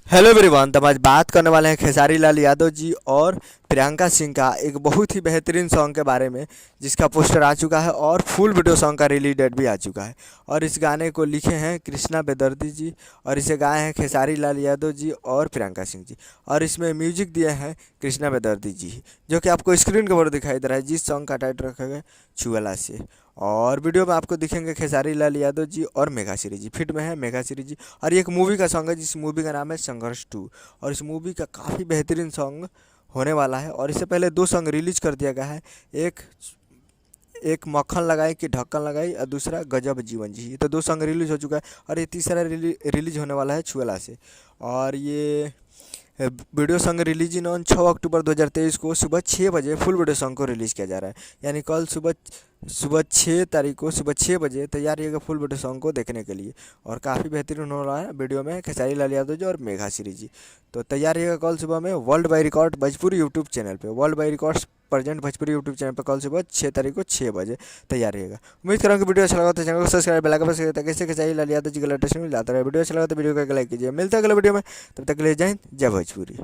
Hello everyone. तो आज बात करने वाले हैं खेसारी लाल यादव जी और प्रियंका सिंह का एक बहुत ही बेहतरीन सॉन्ग के बारे में, जिसका पोस्टर आ चुका है और फुल वीडियो सॉन्ग का रिलीज डेट भी आ चुका है। और इस गाने को लिखे हैं कृष्णा बेदर्दी जी और इसे गाए हैं खेसारी लाल यादव जी और प्रियंका सिंह जी। और इसमें म्यूजिक दिए हैं कृष्णा बेदर्दी जी, जो कि आपको स्क्रीन के ऊपर दिखाई दे रहा है, जिस सॉन्ग का टाइटल रखा गया छुअला से। और वीडियो में आपको दिखेंगे खेसारी लाल यादव जी और मेघाश्री जी, फिट में है मेघाश्री जी। और ये एक मूवी का सॉन्ग है, जिस मूवी का नाम है संघर्ष 2। और इस मूवी का काफ़ी बेहतरीन सॉन्ग होने वाला है। और इससे पहले दो सॉन्ग रिलीज कर दिया गया है, एक एक मक्खन लगाई कि ढक्कन लगाई और दूसरा गजब जीवन जी। तो दो सॉन्ग रिलीज हो चुका है और ये तीसरा रिलीज होने वाला है छुएला से। और ये video song release in on 6 अक्टूबर 2023 को सुबह 6 बजे फुल वीडियो सॉन्ग को रिलीज़ किया जा रहा है। यानी कल सुबह सुबह 6 तारीख को सुबह 6 बजे तैयार रहिएगा फुल वीडियो सॉन्ग को देखने के लिए। और काफ़ी बेहतरीन हो रहा है। वीडियो में खेसारी लाल यादव जी और मेघाश्री जी। तो तैयार रहिएगा कल सुबह में world by record Bhojpuri YouTube channel पे, world by records present Bhojpuri YouTube channel पर कल सुबह 6 तारीख को 6 बजे तैयार रहिएगा। उम्मीद करूँ कि वीडियो अच्छा लगा तो चैनल को सब्सक्राइब बेल आइकन प्रेस करिए, ताकि इससे खेसारी लाल यादव जी का लेटेस्ट न्यूज़ लाता रहे। वीडियो अच्छा लगा तो वीडियो को लाइक कीजिए। मिलता है अगले वीडियो में, तब तक के लिए जय हिंद, जय भोजपुरी।